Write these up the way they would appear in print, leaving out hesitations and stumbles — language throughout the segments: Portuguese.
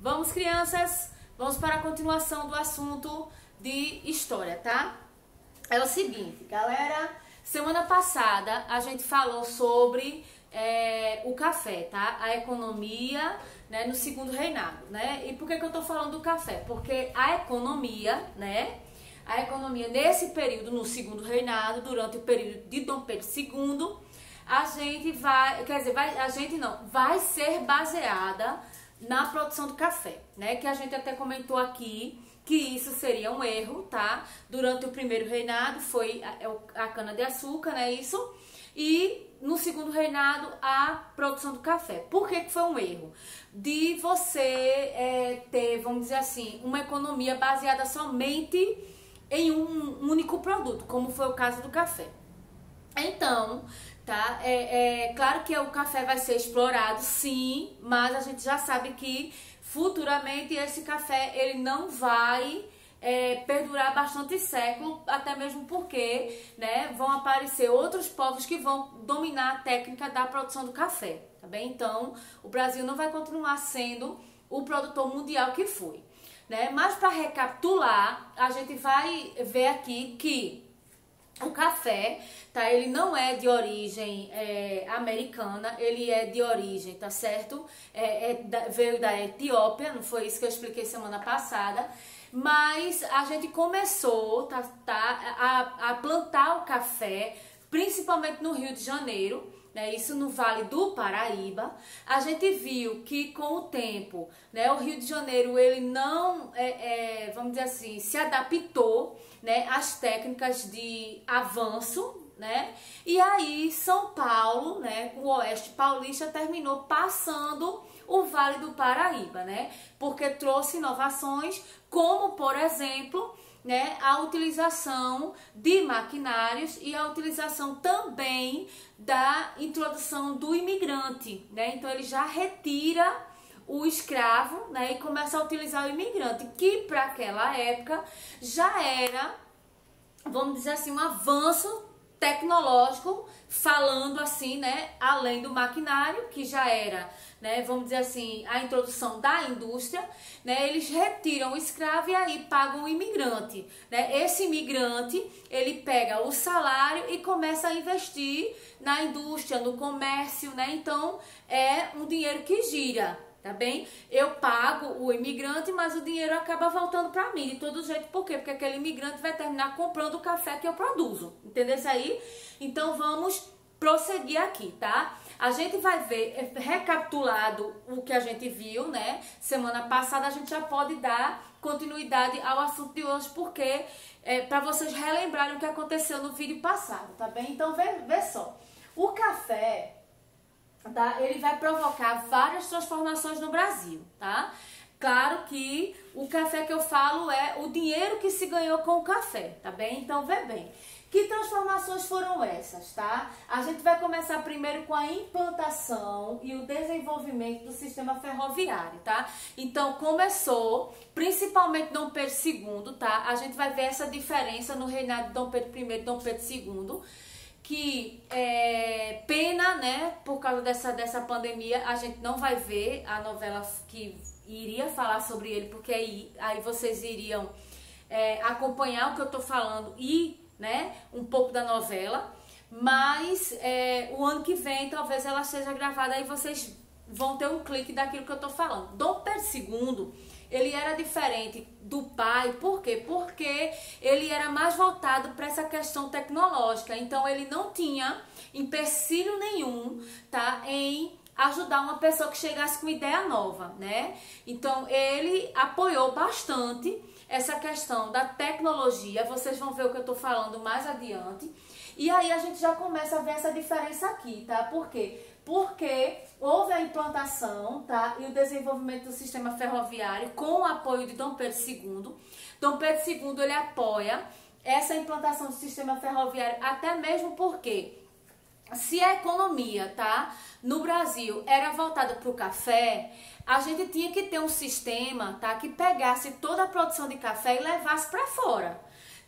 Vamos, crianças, vamos para a continuação do assunto de história, tá? É o seguinte, galera, semana passada a gente falou sobre o café, tá? A economia, né, no segundo reinado, né? E por que eu tô falando do café? Porque a economia, né? A economia nesse período, no segundo reinado, durante o período de Dom Pedro II, a gente vai, vai ser baseada na produção do café, né? Que a gente até comentou aqui que isso seria um erro, tá? Durante o primeiro reinado foi a cana-de-açúcar, né? Isso. E no segundo reinado, a produção do café. Por que foi um erro? De você ter, vamos dizer assim, uma economia baseada somente em um único produto, como foi o caso do café. Então, tá? Claro que o café vai ser explorado, sim, mas a gente já sabe que futuramente esse café ele não vai perdurar bastante século, até mesmo porque, né, vão aparecer outros povos que vão dominar a técnica da produção do café, tá bem? Então, o Brasil não vai continuar sendo o produtor mundial que foi, né? Mas para recapitular, a gente vai ver aqui que o café, tá? Ele não é de origem americana, ele é de origem, tá certo? Veio da Etiópia, não foi isso que eu expliquei semana passada, mas a gente começou, a plantar o café, principalmente no Rio de Janeiro, né? Isso no Vale do Paraíba. A gente viu que com o tempo, né, o Rio de Janeiro ele não, vamos dizer assim, se adaptou, né, às técnicas de avanço, né? E aí São Paulo, né, o Oeste Paulista terminou passando o Vale do Paraíba, né? Porque trouxe inovações, como por exemplo, né, a utilização de maquinários e a utilização também da introdução do imigrante, né? Então ele já retira o escravo, né, e começa a utilizar o imigrante, que para aquela época já era, vamos dizer assim, um avanço tecnológico, falando assim, né, além do maquinário, que já era, né, vamos dizer assim, a introdução da indústria, né, eles retiram o escravo e aí pagam o imigrante, né, esse imigrante, ele pega o salário e começa a investir na indústria, no comércio, né, então é um dinheiro que gira. Tá bem? Eu pago o imigrante, mas o dinheiro acaba voltando para mim de todo jeito. Por quê? Porque aquele imigrante vai terminar comprando o café que eu produzo. Entendeu isso aí? Então vamos prosseguir aqui, tá? A gente vai ver, recapitulado o que a gente viu, né? Semana passada a gente já pode dar continuidade ao assunto de hoje, porque para vocês relembrarem o que aconteceu no vídeo passado, tá bem? Então vê só. O café, tá? Ele vai provocar várias transformações no Brasil, tá? Claro que o café que eu falo é o dinheiro que se ganhou com o café, tá bem? Então vê bem. Que transformações foram essas, tá? A gente vai começar primeiro com a implantação e o desenvolvimento do sistema ferroviário, tá? Então começou, principalmente Dom Pedro II, tá? A gente vai ver essa diferença no reinado de Dom Pedro I e Dom Pedro II, que pena, né, por causa dessa pandemia, a gente não vai ver a novela que iria falar sobre ele, porque aí vocês iriam acompanhar o que eu tô falando e, né, um pouco da novela, mas o ano que vem talvez ela seja gravada, aí vocês vão ter um clique daquilo que eu tô falando. Dom Pedro II, ele era diferente do pai, por quê? Porque ele era mais voltado para essa questão tecnológica, então ele não tinha empecilho nenhum, tá, em ajudar uma pessoa que chegasse com ideia nova, né? Então ele apoiou bastante essa questão da tecnologia, vocês vão ver o que eu tô falando mais adiante. E aí a gente já começa a ver essa diferença aqui, tá? Por quê? Porque houve a implantação, tá, e o desenvolvimento do sistema ferroviário com o apoio de Dom Pedro II. Dom Pedro II, ele apoia essa implantação do sistema ferroviário, até mesmo porque se a economia, tá, no Brasil era voltada para o café, a gente tinha que ter um sistema, tá, que pegasse toda a produção de café e levasse para fora.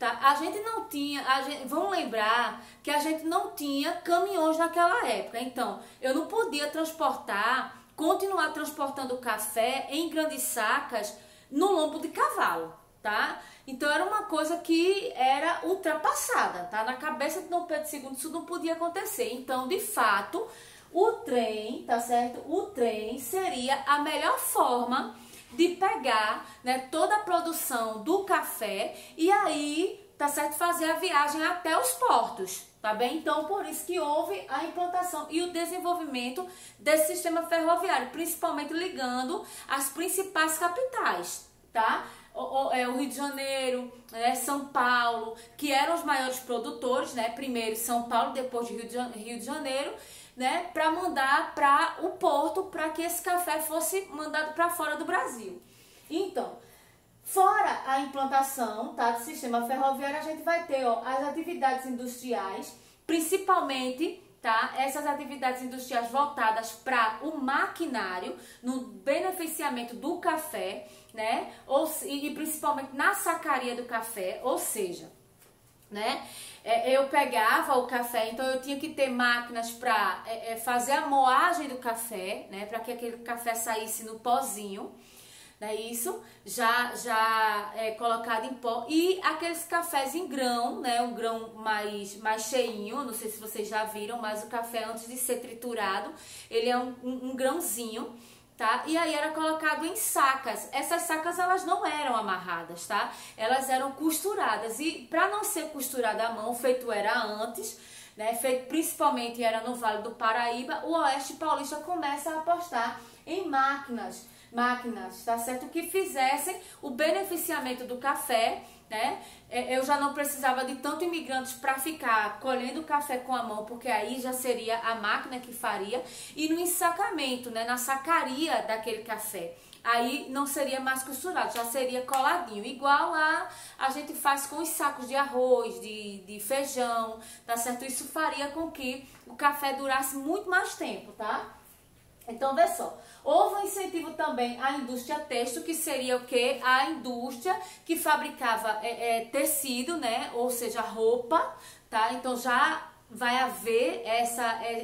Tá? A gente não tinha, vamos lembrar que a gente não tinha caminhões naquela época, então eu não podia transportar continuar transportando o café em grandes sacas no lombo de cavalo, tá? Então era uma coisa que era ultrapassada, tá? Na cabeça de Dom Pedro II isso não podia acontecer. Então, de fato, o trem, tá certo? O trem seria a melhor forma de pegar, né, toda a produção do café e aí, tá certo, fazer a viagem até os portos, tá bem? Então, por isso que houve a implantação e o desenvolvimento desse sistema ferroviário, principalmente ligando as principais capitais, tá? O Rio de Janeiro, né, São Paulo, que eram os maiores produtores, né? Primeiro São Paulo, depois de Rio de Janeiro, né, para mandar para o porto para que esse café fosse mandado para fora do Brasil. Então, fora a implantação, tá, do sistema ferroviário, a gente vai ter, ó, as atividades industriais, principalmente, tá, essas atividades industriais voltadas para o maquinário, no beneficiamento do café, né, e principalmente na sacaria do café, ou seja, né, eu pegava o café, então eu tinha que ter máquinas para fazer a moagem do café, né, para que aquele café saísse no pozinho, né, isso, já colocado em pó, e aqueles cafés em grão, né, um grão mais cheinho, não sei se vocês já viram, mas o café antes de ser triturado, ele é um grãozinho, tá? E aí era colocado em sacas. Essas sacas elas não eram amarradas, tá? Elas eram costuradas e para não ser costurada à mão, feito era antes, né? Feito principalmente era no Vale do Paraíba, o Oeste Paulista começa a apostar em máquinas, tá certo? Que fizessem o beneficiamento do café, né? Eu já não precisava de tanto imigrantes para ficar colhendo o café com a mão, porque aí já seria a máquina que faria, e no ensacamento, né, na sacaria daquele café, aí não seria mais costurado, já seria coladinho, igual a gente faz com os sacos de arroz, de feijão, tá certo? Isso faria com que o café durasse muito mais tempo, tá? Então, vê só, houve um incentivo também à indústria têxtil, que seria o quê? A indústria que fabricava tecido, né? Ou seja, roupa, tá? Então, já vai haver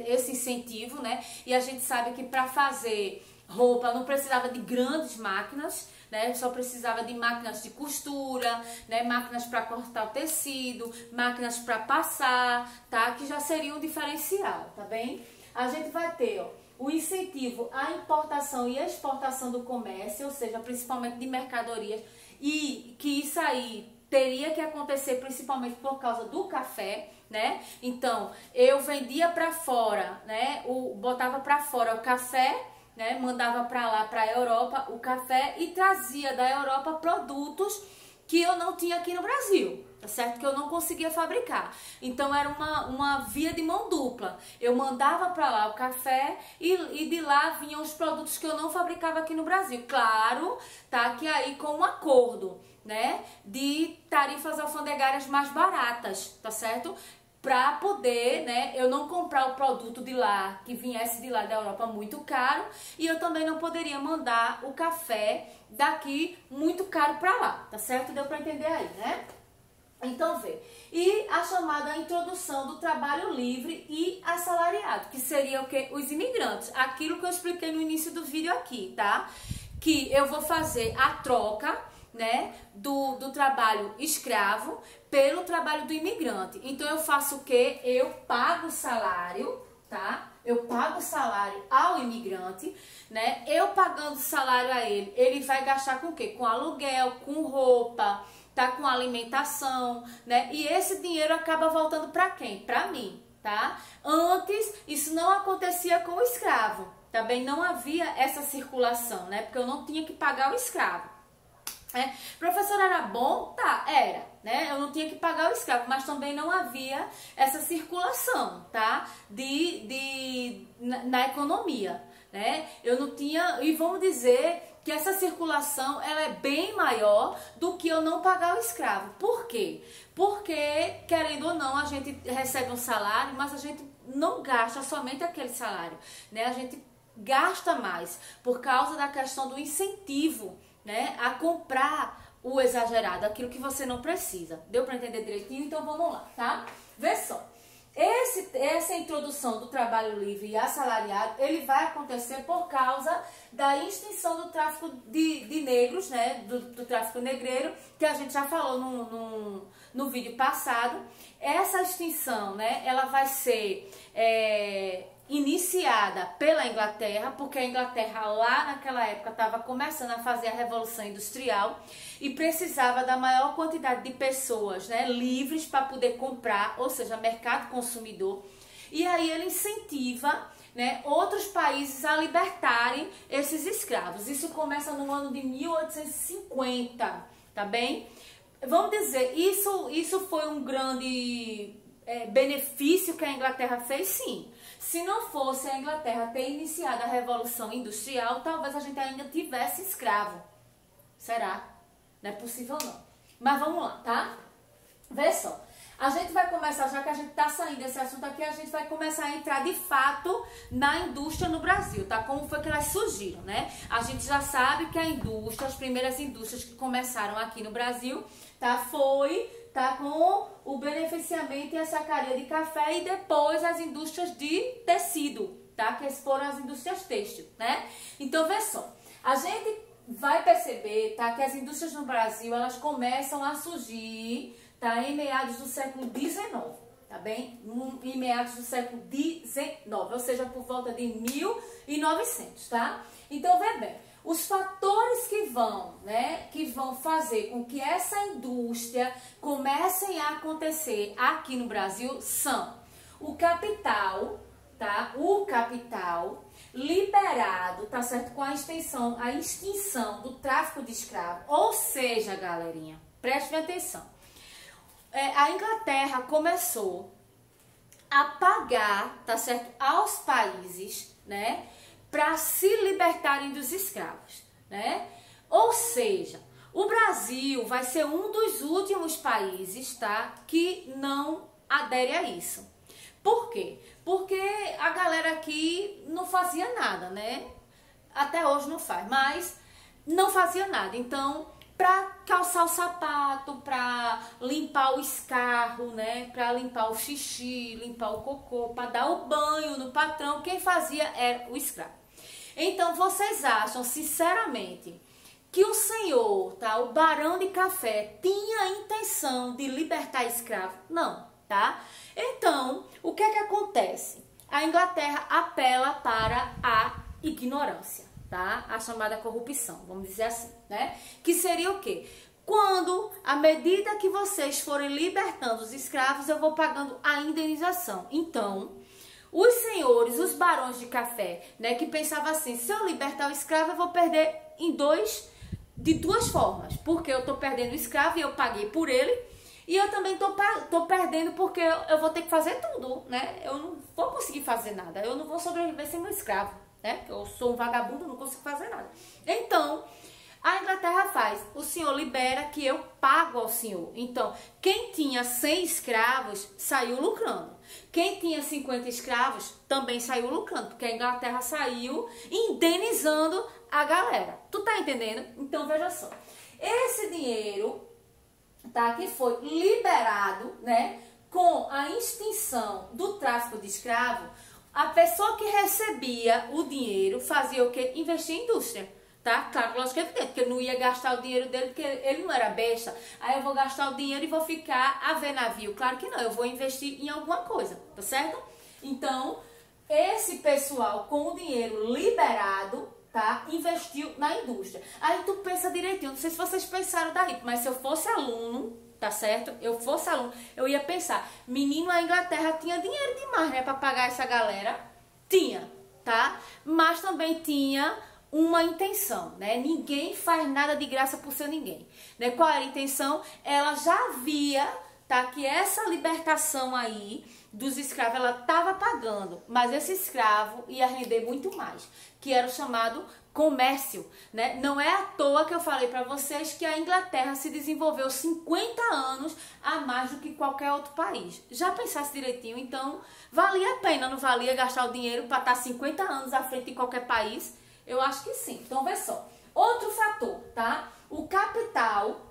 esse incentivo, né? E a gente sabe que para fazer roupa não precisava de grandes máquinas, né? Só precisava de máquinas de costura, né? Máquinas para cortar o tecido, máquinas para passar, tá? Que já seria um diferencial, tá bem? A gente vai ter, ó, o incentivo à importação e exportação do comércio, ou seja, principalmente de mercadorias, e que isso aí teria que acontecer principalmente por causa do café, né? Então, eu vendia para fora, né? Botava para fora o café, né? Mandava para lá, para a Europa, o café, e trazia da Europa produtos que eu não tinha aqui no Brasil, tá certo? Que eu não conseguia fabricar. Então era uma via de mão dupla. Eu mandava para lá o café e de lá vinham os produtos que eu não fabricava aqui no Brasil. Claro, tá? Que aí com um acordo, né? De tarifas alfandegárias mais baratas, tá certo? Para poder, né, eu não comprar o produto de lá, que viesse de lá da Europa muito caro, e eu também não poderia mandar o café daqui muito caro para lá, tá certo? Deu para entender aí, né? Então, vê. E a chamada introdução do trabalho livre e assalariado, que seria o quê? Os imigrantes. Aquilo que eu expliquei no início do vídeo aqui, tá? Que eu vou fazer a troca, né, do trabalho escravo pelo trabalho do imigrante. Então eu faço o quê? Eu pago o salário, tá? Eu pago o salário ao imigrante, né? Eu pagando o salário a ele, ele vai gastar com o quê? Com aluguel, com roupa, tá? Com alimentação, né? E esse dinheiro acaba voltando para quem? Para mim, tá? Antes isso não acontecia com o escravo, também não havia essa circulação, né? Porque eu não tinha que pagar o escravo. Professor, era bom? Tá, era, né? Eu não tinha que pagar o escravo, mas também não havia essa circulação, tá? Na economia, né? Eu não tinha, e vamos dizer que essa circulação, ela é bem maior do que eu não pagar o escravo. Por quê? Porque, querendo ou não, a gente recebe um salário, mas a gente não gasta somente aquele salário, né? A gente gasta mais por causa da questão do incentivo, né, a comprar o exagerado, aquilo que você não precisa. Deu para entender direitinho? Então vamos lá, tá? Vê só. Essa introdução do trabalho livre e assalariado, ele vai acontecer por causa da extinção do tráfico de negros, né, do tráfico negreiro, que a gente já falou no vídeo passado. Essa extinção, né, ela vai ser iniciada pela Inglaterra, porque a Inglaterra lá naquela época estava começando a fazer a Revolução Industrial e precisava da maior quantidade de pessoas, né, livres para poder comprar, ou seja, mercado consumidor. E aí ele incentiva, né, outros países a libertarem esses escravos. Isso começa no ano de 1850, tá bem? Vamos dizer, isso foi um grande benefício que a Inglaterra fez, sim. Se não fosse a Inglaterra ter iniciado a Revolução Industrial, talvez a gente ainda tivesse escravo. Será? Não é possível não. Mas vamos lá, tá? Vê só. A gente vai começar, já que a gente tá saindo desse assunto aqui, a gente vai começar a entrar de fato na indústria no Brasil, tá? Como foi que elas surgiram, né? A gente já sabe que a indústria, as primeiras indústrias que começaram aqui no Brasil, tá? Com o beneficiamento e a sacaria de café e depois as indústrias de tecido, tá? Que foram as indústrias têxtil, né? Então, vê só. A gente vai perceber, tá? Que as indústrias no Brasil, elas começam a surgir, tá, em meados do século XIX, tá bem? Em meados do século XIX, ou seja, por volta de 1900, tá? Então, vê bem, os fatores que vão fazer com que essa indústria comecem a acontecer aqui no Brasil são o capital, tá? O capital liberado, tá certo? Com a extinção do tráfico de escravos, ou seja, galerinha, preste atenção. A Inglaterra começou a pagar, tá certo, aos países, né, para se libertarem dos escravos, né? Ou seja, o Brasil vai ser um dos últimos países, tá, que não adere a isso. Por quê? Porque a galera aqui não fazia nada, né? Até hoje não faz, mas não fazia nada. Então, para calçar o sapato, para limpar o escarro, né? Para limpar o xixi, limpar o cocô, para dar o banho no patrão, quem fazia era o escravo. Então, vocês acham, sinceramente, que o senhor, tá, o barão de café, tinha a intenção de libertar escravo? Não, tá? Então, o que é que acontece? A Inglaterra apela para a ignorância, tá? A chamada corrupção, vamos dizer assim, né? Que seria o quê? Quando, à medida que vocês forem libertando os escravos, eu vou pagando a indenização. Então, os senhores, os barões de café, né, que pensavam assim, se eu libertar o escravo, eu vou perder de duas formas. Porque eu tô perdendo o escravo e eu paguei por ele, e eu também tô perdendo porque eu vou ter que fazer tudo, né? Eu não vou conseguir fazer nada, eu não vou sobreviver sem meu escravo, né? Eu sou um vagabundo, não consigo fazer nada. Então, a Inglaterra faz, o senhor libera que eu pago ao senhor. Então, quem tinha 100 escravos saiu lucrando. Quem tinha 50 escravos também saiu lucrando, porque a Inglaterra saiu indenizando a galera. Tu tá entendendo? Então, veja só. Esse dinheiro, tá, que foi liberado, né, com a extinção do tráfico de escravo, a pessoa que recebia o dinheiro fazia o quê? Investir em indústria. Tá? Claro, lógico que é evidente, porque eu não ia gastar o dinheiro dele, porque ele não era besta. Aí eu vou gastar o dinheiro e vou ficar a ver navio. Claro que não, eu vou investir em alguma coisa, tá certo? Então, esse pessoal com o dinheiro liberado, tá, investiu na indústria. Aí tu pensa direitinho, não sei se vocês pensaram daí, mas se eu fosse aluno, tá certo? Eu ia pensar, menino, a Inglaterra tinha dinheiro demais, né, pra pagar essa galera. Tinha, tá? Mas também tinha uma intenção, né? Ninguém faz nada de graça por ser ninguém, né? Qual era a intenção? Ela já via, tá, que essa libertação aí dos escravos, ela estava pagando, mas esse escravo ia render muito mais, que era o chamado comércio, né? Não é à toa que eu falei para vocês que a Inglaterra se desenvolveu 50 anos a mais do que qualquer outro país. Já pensasse direitinho, então valia a pena, não valia gastar o dinheiro para estar 50 anos à frente de qualquer país? Eu acho que sim. Então, vê só. Outro fator, tá? O capital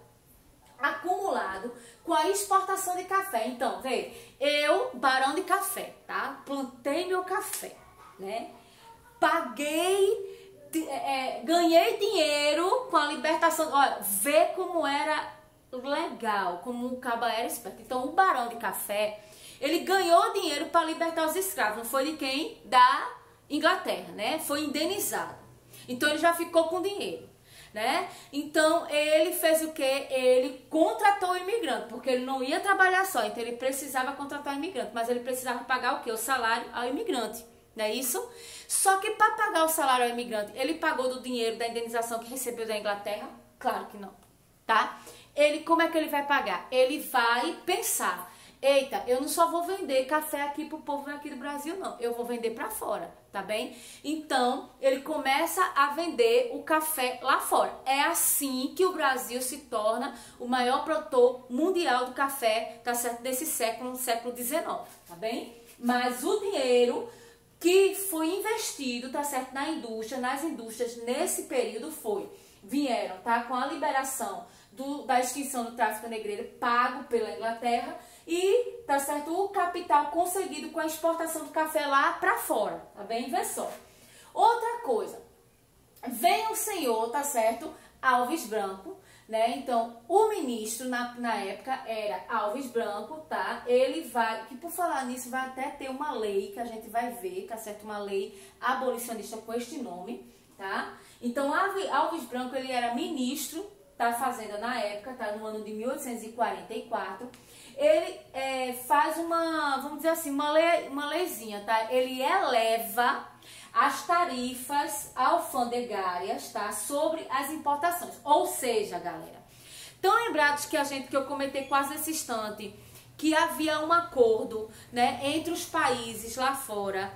acumulado com a exportação de café. Então, vê, eu, Barão de Café, tá? Plantei meu café, né? Paguei, ganhei dinheiro com a libertação. Olha, vê como era legal, como o caba era esperto. Então, o Barão de Café, ele ganhou dinheiro para libertar os escravos. Não foi de quem? Da Inglaterra, né? Foi indenizado. Então, ele já ficou com dinheiro, né? Então, ele fez o quê? Ele contratou o imigrante, porque ele não ia trabalhar só. Então, ele precisava contratar o imigrante, mas ele precisava pagar o quê? O salário ao imigrante. Não é isso? Só que para pagar o salário ao imigrante, ele pagou do dinheiro da indenização que recebeu da Inglaterra? Claro que não, tá? Ele, como é que ele vai pagar? Ele vai pensar, eita, eu não só vou vender café aqui pro povo aqui do Brasil, não. Eu vou vender para fora, tá bem? Então, ele começa a vender o café lá fora. É assim que o Brasil se torna o maior produtor mundial do café, tá certo? Desse século, no século XIX, tá bem? Mas o dinheiro que foi investido, tá certo, na indústria, nas indústrias nesse período vieram, tá, com a liberação da extinção do tráfico negreiro pago pela Inglaterra e, tá certo, o capital conseguido com a exportação do café lá para fora, tá bem? Vê só. Outra coisa, vem o senhor, tá certo, Alves Branco, né? Então, o ministro na época era Alves Branco, tá? Ele vai, que por falar nisso, vai até ter uma lei que a gente vai ver, tá certo? Uma lei abolicionista com este nome, tá? Então, Alves Branco, ele era ministro da Fazenda na época, tá? No ano de 1844. Ele faz uma, vamos dizer assim, uma leizinha, tá? Ele eleva as tarifas alfandegárias, tá? Sobre as importações. Ou seja, galera, estão lembrados que eu comentei quase nesse instante que havia um acordo, né, entre os países lá fora,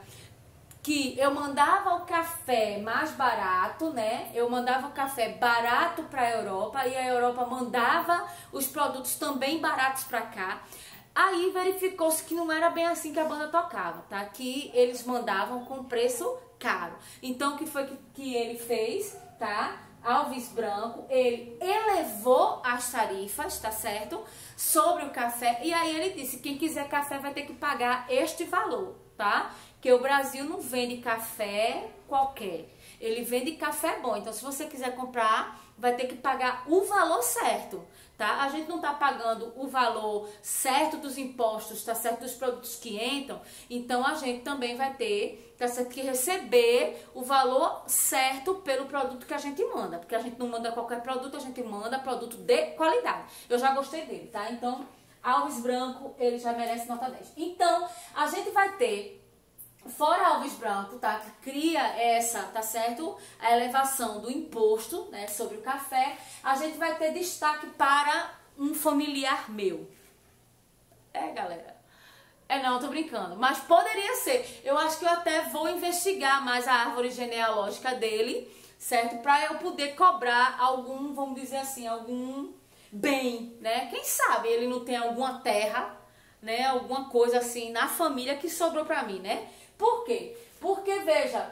que eu mandava o café mais barato, né? Eu mandava o café barato para a Europa e a Europa mandava os produtos também baratos para cá. Aí verificou-se que não era bem assim que a banda tocava, tá? Que eles mandavam com preço caro. Então, o que foi que ele fez, tá? Alves Branco, ele elevou as tarifas, tá certo? Sobre o café. E aí ele disse, quem quiser café vai ter que pagar este valor, tá? Que o Brasil não vende café qualquer. Ele vende café bom. Então, se você quiser comprar, vai ter que pagar o valor certo, tá? A gente não tá pagando o valor certo dos impostos, tá certo? Dos produtos que entram. Então, a gente também vai ter, tá certo? Que receber o valor certo pelo produto que a gente manda. Porque a gente não manda qualquer produto, a gente manda produto de qualidade. Eu já gostei dele, tá? Então, Alves Branco, ele já merece nota 10. Então, a gente vai ter, fora Alves Branco, tá, que cria essa, tá certo, a elevação do imposto, né, sobre o café, a gente vai ter destaque para um familiar meu. Galera, não, tô brincando, mas poderia ser. Eu acho que eu até vou investigar mais a árvore genealógica dele, certo, para eu poder cobrar algum, vamos dizer assim, algum bem, né, quem sabe ele não tem alguma terra, né, alguma coisa assim na família que sobrou para mim, né? Por quê? Porque, veja,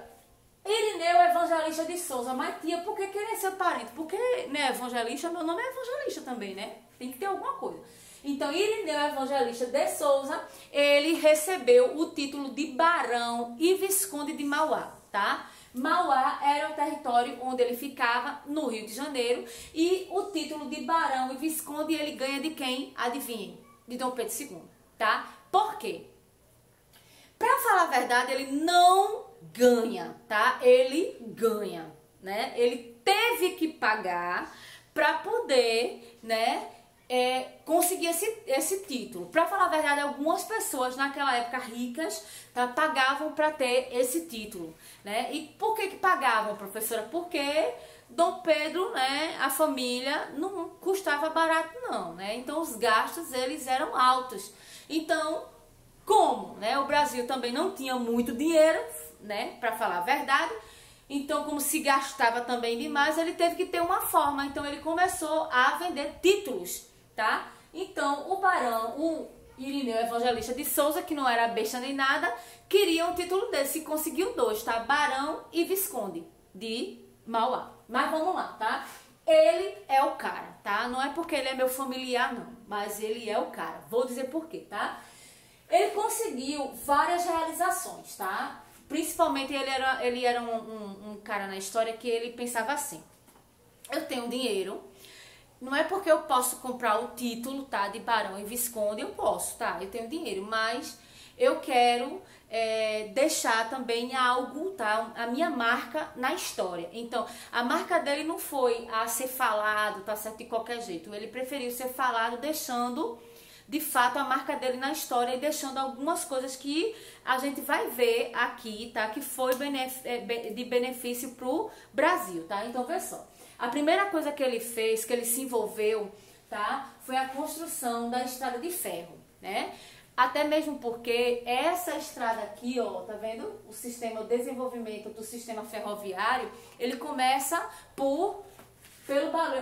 Irineu Evangelista de Souza, mas tia, por que querer ser parente? Porque, né, evangelista, meu nome é evangelista também, né? Tem que ter alguma coisa. Então, Irineu Evangelista de Souza, ele recebeu o título de Barão e Visconde de Mauá, tá? Mauá era o território onde ele ficava, no Rio de Janeiro, e o título de Barão e Visconde ele ganha de quem? Adivinhem? De Dom Pedro II, tá? Por quê? Pra falar a verdade, ele não ganha, tá? Ele ganha, né? Ele teve que pagar pra poder, né, conseguir esse título. Pra falar a verdade, algumas pessoas naquela época ricas, tá, pagavam pra ter esse título, né? E por que pagavam, professora? Porque Dom Pedro, né, a família não custava barato não, né? Então os gastos eles eram altos. Então, como, né, o Brasil também não tinha muito dinheiro, né, para falar a verdade, então como se gastava também demais, ele teve que ter uma forma, então ele começou a vender títulos, tá? Então o Barão, o Irineu Evangelista de Souza, que não era besta nem nada, queria um título desse e conseguiu dois, tá? Barão e Visconde de Mauá. Mas vamos lá, tá? Ele é o cara, tá? tá? Não é porque ele é meu familiar, não, mas ele é o cara. Vou dizer por quê, tá? Ele conseguiu várias realizações, tá? Principalmente ele era um cara na história que ele pensava assim: eu tenho dinheiro, não é porque eu posso comprar o título, tá, de barão e visconde, eu posso, tá? Eu tenho dinheiro, mas eu quero deixar também algo, tá? A minha marca na história. Então, a marca dele não foi a ser falado, tá certo, de qualquer jeito. Ele preferiu ser falado deixando, de fato, a marca dele na história e deixando algumas coisas que a gente vai ver aqui, tá? Que foi de benefício pro Brasil, tá? Então, vê só. A primeira coisa que ele fez, que ele se envolveu, tá? Foi a construção da estrada de ferro, né? Até mesmo porque essa estrada aqui, ó, tá vendo? O desenvolvimento do sistema ferroviário, ele começa pelo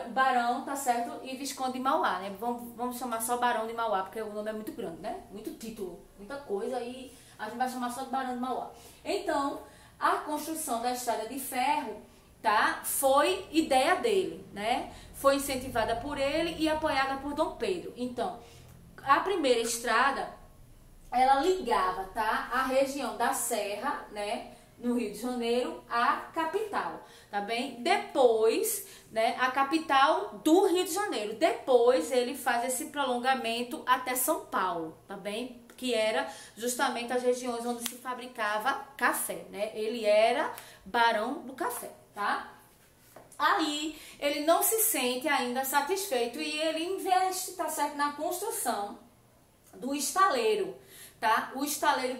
Barão, tá certo? E Visconde de Mauá, né? Vamos chamar só Barão de Mauá, porque o nome é muito grande, né? Muito título, muita coisa, e a gente vai chamar só de Barão de Mauá. Então, a construção da estrada de ferro, tá? Foi ideia dele, né? Foi incentivada por ele e apoiada por Dom Pedro. Então, a primeira estrada, ela ligava, tá, a região da Serra, né, no Rio de Janeiro, à capital, tá bem? Depois, né, a capital do Rio de Janeiro. Depois ele faz esse prolongamento até São Paulo, tá bem? Que era justamente as regiões onde se fabricava café, né? Ele era barão do café, tá? Aí ele não se sente ainda satisfeito e ele investe, tá certo, na construção do estaleiro, tá? O estaleiro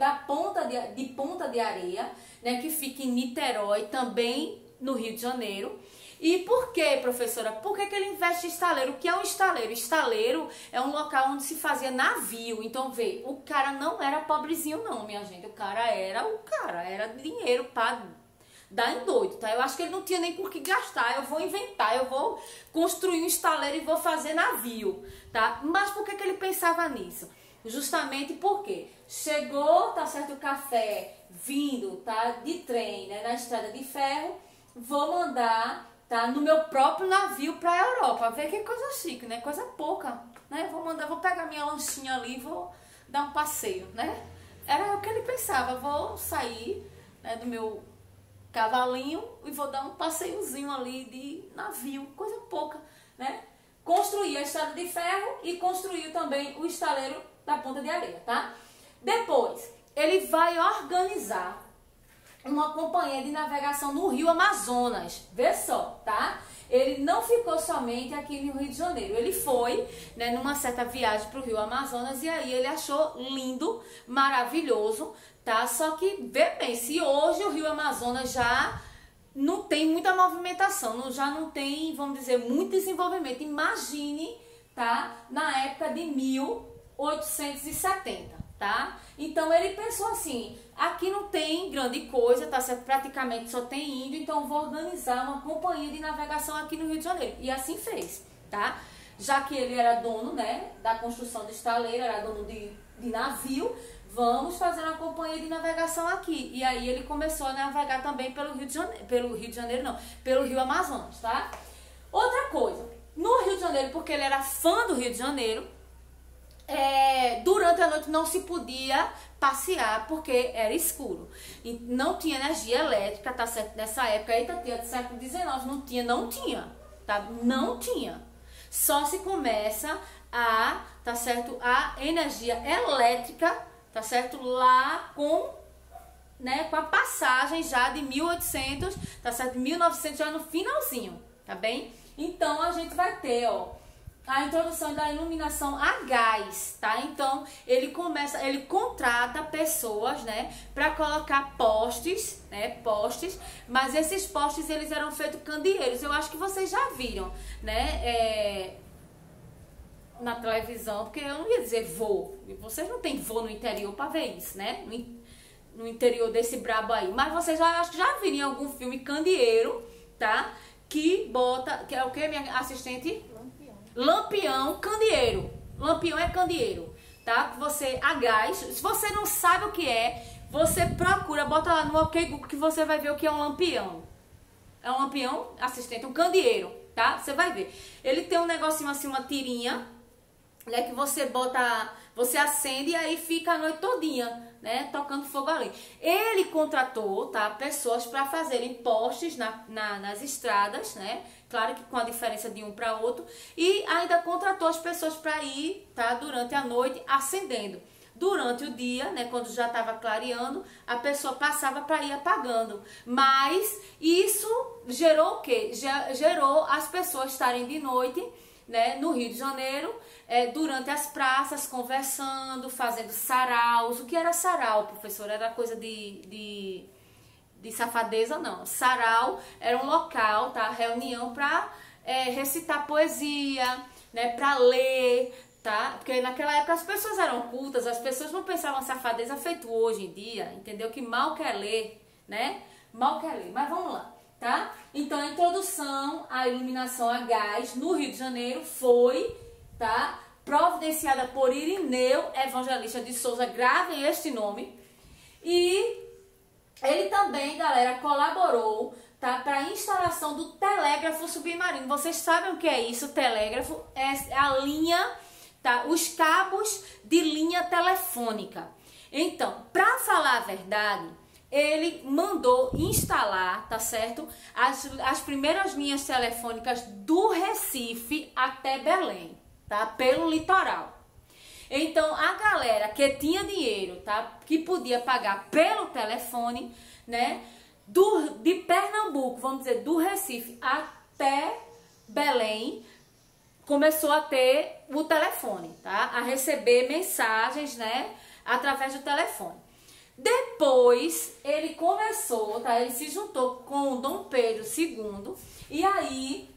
de Ponta de Areia, né, que fica em Niterói, também no Rio de Janeiro. E por que, professora? Por que ele investe em estaleiro? O que é um estaleiro? Estaleiro é um local onde se fazia navio. Então, vê, o cara não era pobrezinho não, minha gente. O cara era dinheiro para dar em doido, tá? Eu acho que ele não tinha nem por que gastar. Eu vou inventar, eu vou construir um estaleiro e vou fazer navio, tá? Mas por que ele pensava nisso? Justamente porque chegou, tá certo, o café vindo, tá, de trem, né, na estrada de ferro, vou mandar, tá, no meu próprio navio para a Europa. Vê que coisa chique, né, coisa pouca, né, vou pegar minha lanchinha ali e vou dar um passeio, né. Era o que ele pensava: vou sair, né, do meu cavalinho e vou dar um passeiozinho ali de navio, coisa pouca, né. Construiu a estrada de ferro e construiu também o estaleiro da Ponta de Areia, tá? Depois, ele vai organizar uma companhia de navegação no Rio Amazonas. Vê só, tá? Ele não ficou somente aqui no Rio de Janeiro. Ele foi, né, numa certa viagem para o Rio Amazonas e aí ele achou lindo, maravilhoso, tá? Só que, vê bem, se hoje o Rio Amazonas já não tem muita movimentação, já não tem, vamos dizer, muito desenvolvimento. Imagine, tá? Na época de 1870, tá? Então ele pensou assim: aqui não tem grande coisa, tá certo? Praticamente só tem índio, então vou organizar uma companhia de navegação aqui no Rio de Janeiro. E assim fez, tá? Já que ele era dono, né, da construção de estaleiro, era dono de navio, vamos fazer uma companhia de navegação aqui. E aí ele começou a navegar também pelo Rio Amazonas, tá? Outra coisa, no Rio de Janeiro, porque ele era fã do Rio de Janeiro, durante a noite não se podia passear porque era escuro. E não tinha energia elétrica, tá certo? Nessa época aí, tá século XIX, não tinha, tá? Não tinha. Só se começa tá certo, a energia elétrica, tá certo, lá com a passagem já de 1800, tá certo, 1900, já no finalzinho, tá bem? Então a gente vai ter, ó, a introdução da iluminação a gás, tá? Então ele contrata pessoas, né, para colocar postes, mas esses postes eles eram feitos candeeiros. Eu acho que vocês já viram, né, na televisão, porque eu não ia dizer voo. Vocês não tem voo no interior para ver isso, né? No interior desse brabo aí. Mas vocês acho que já viram em algum filme candeeiro, tá? Que é o que, minha assistente? Lampião, candeeiro. Lampião é candeeiro, tá? Você a gás. Se você não sabe o que é, você procura, bota lá no OK Google que você vai ver o que é um lampião. É um lampião, assistente, um candeeiro, tá? Você vai ver. Ele tem um negocinho assim, uma tirinha, né, que você bota, você acende e aí fica a noite todinha, né, tocando fogo ali. Ele contratou, tá, pessoas para fazerem postes nas estradas, né, claro que com a diferença de um para outro, e ainda contratou as pessoas para ir, tá, durante a noite acendendo. Durante o dia, né, quando já estava clareando, a pessoa passava para ir apagando. Mas isso gerou o quê? Gerou as pessoas estarem de noite, né, no Rio de Janeiro, durante as praças, conversando, fazendo saraus. O que era sarau, professor? Era coisa de safadeza, não. Sarau era um local, tá? Reunião para recitar poesia, né, para ler, tá? Porque naquela época as pessoas eram cultas, as pessoas não pensavam safadeza feito hoje em dia, entendeu? Que mal quer ler, né? Mal quer ler. Mas vamos lá, tá? Então a introdução à iluminação a gás no Rio de Janeiro foi, tá, providenciada por Irineu Evangelista de Souza, gravem este nome, e ele também, galera, colaborou, tá, para a instalação do telégrafo submarino. Vocês sabem o que é isso? O telégrafo é a linha, tá, os cabos de linha telefônica. Então, para falar a verdade, ele mandou instalar, tá certo, as primeiras linhas telefônicas do Recife até Belém, tá, pelo litoral. Então, a galera que tinha dinheiro, tá, que podia pagar pelo telefone, né, de Pernambuco, vamos dizer, do Recife até Belém, começou a ter o telefone, tá, a receber mensagens, né, através do telefone. Depois, ele começou, tá, ele se juntou com o Dom Pedro II, e aí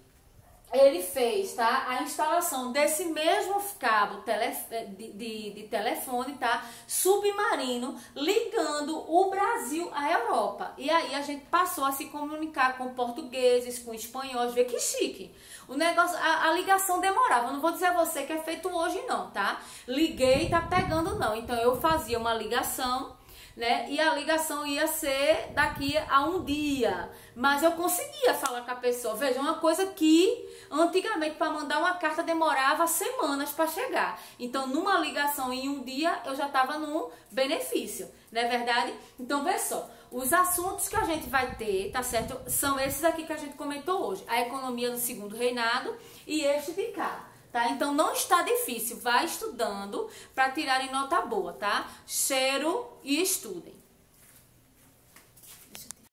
ele fez, tá, a instalação desse mesmo cabo de telefone, tá, submarino, ligando o Brasil à Europa. E aí a gente passou a se comunicar com portugueses, com espanhóis. Vê que chique. O negócio, a ligação demorava. Eu não vou dizer a você que é feito hoje não, tá? Liguei, tá pegando não. Então eu fazia uma ligação, né? E a ligação ia ser daqui a um dia, mas eu conseguia falar com a pessoa. Veja, uma coisa que antigamente para mandar uma carta demorava semanas para chegar. Então, numa ligação em um dia eu já estava no benefício, não é verdade? Então, vê só, os assuntos que a gente vai ter, tá certo? São esses aqui que a gente comentou hoje: a economia do segundo reinado e este de cá. Tá? Então não está difícil, vai estudando para tirarem nota boa, tá? Cheiro e estudem.